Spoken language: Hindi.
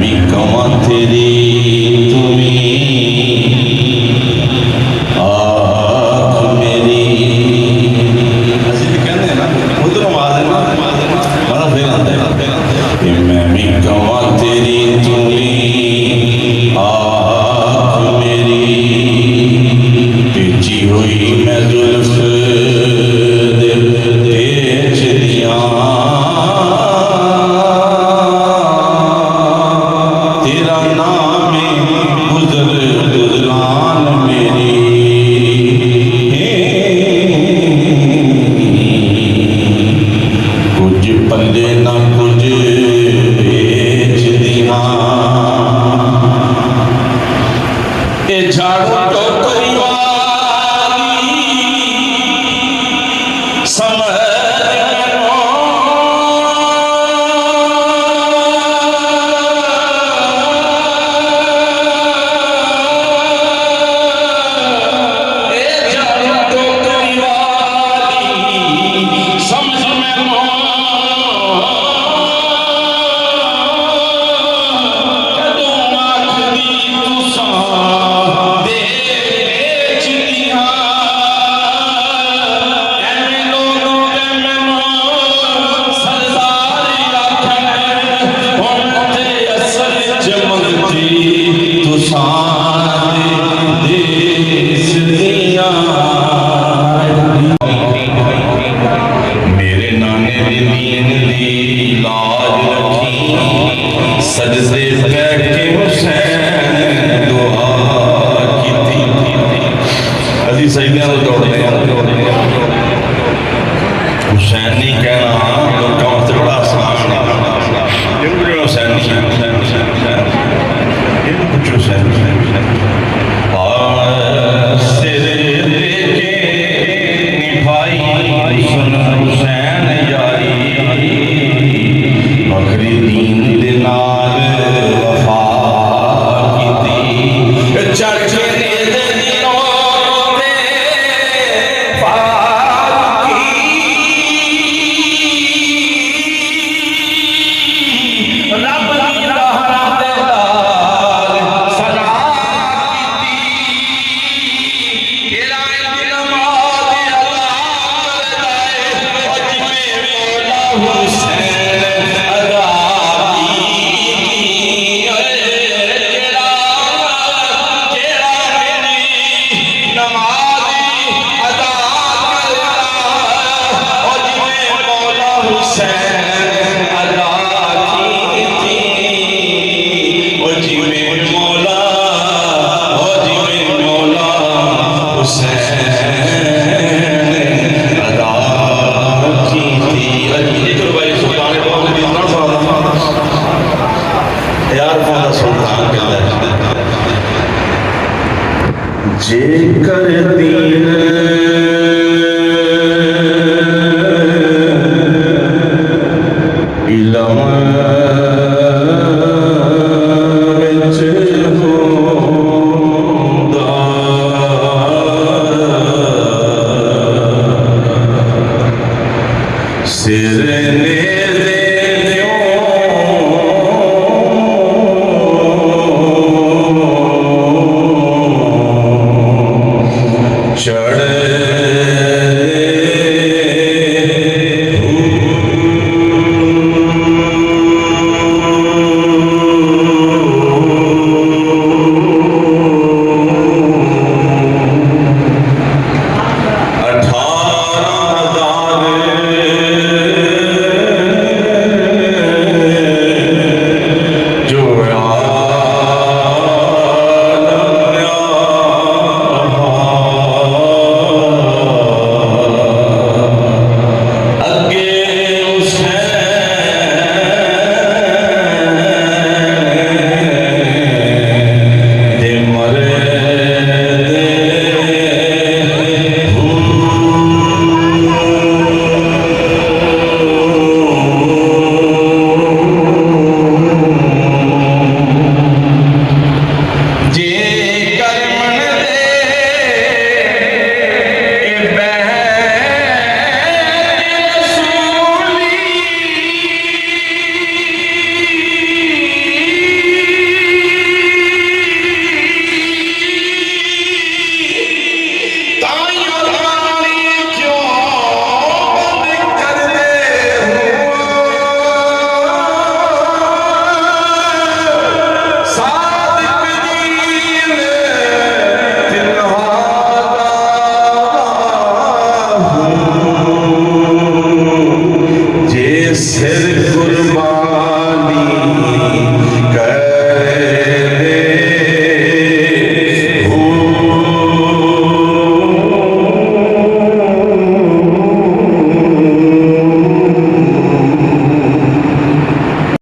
भी कवां तेरी तुम्हें आँख मेरी। असं कहते हैं ना उधर आवाज है ना बड़ा फिर आता है कि मैं भी कवां तेरी तुम्हें आँख मेरी। पिची हुई मैं जुल्फ सजदे बैठे हुसैन दुआ की थी। अभी सजदे तो दौड़ने हुसैन नहीं कहना लोगों से बड़ा आसान है। हुसैन नहीं कुछ हुसैन हुसैन यारी बकरी दीन दे नाल वफा कीती। चरखे दे दिनों ते पाक की रब दी राह दे नाल सजा कीती। एला नमाज अदा करदाए ओ जिवें मौला हुसैन अदा जे कर दीन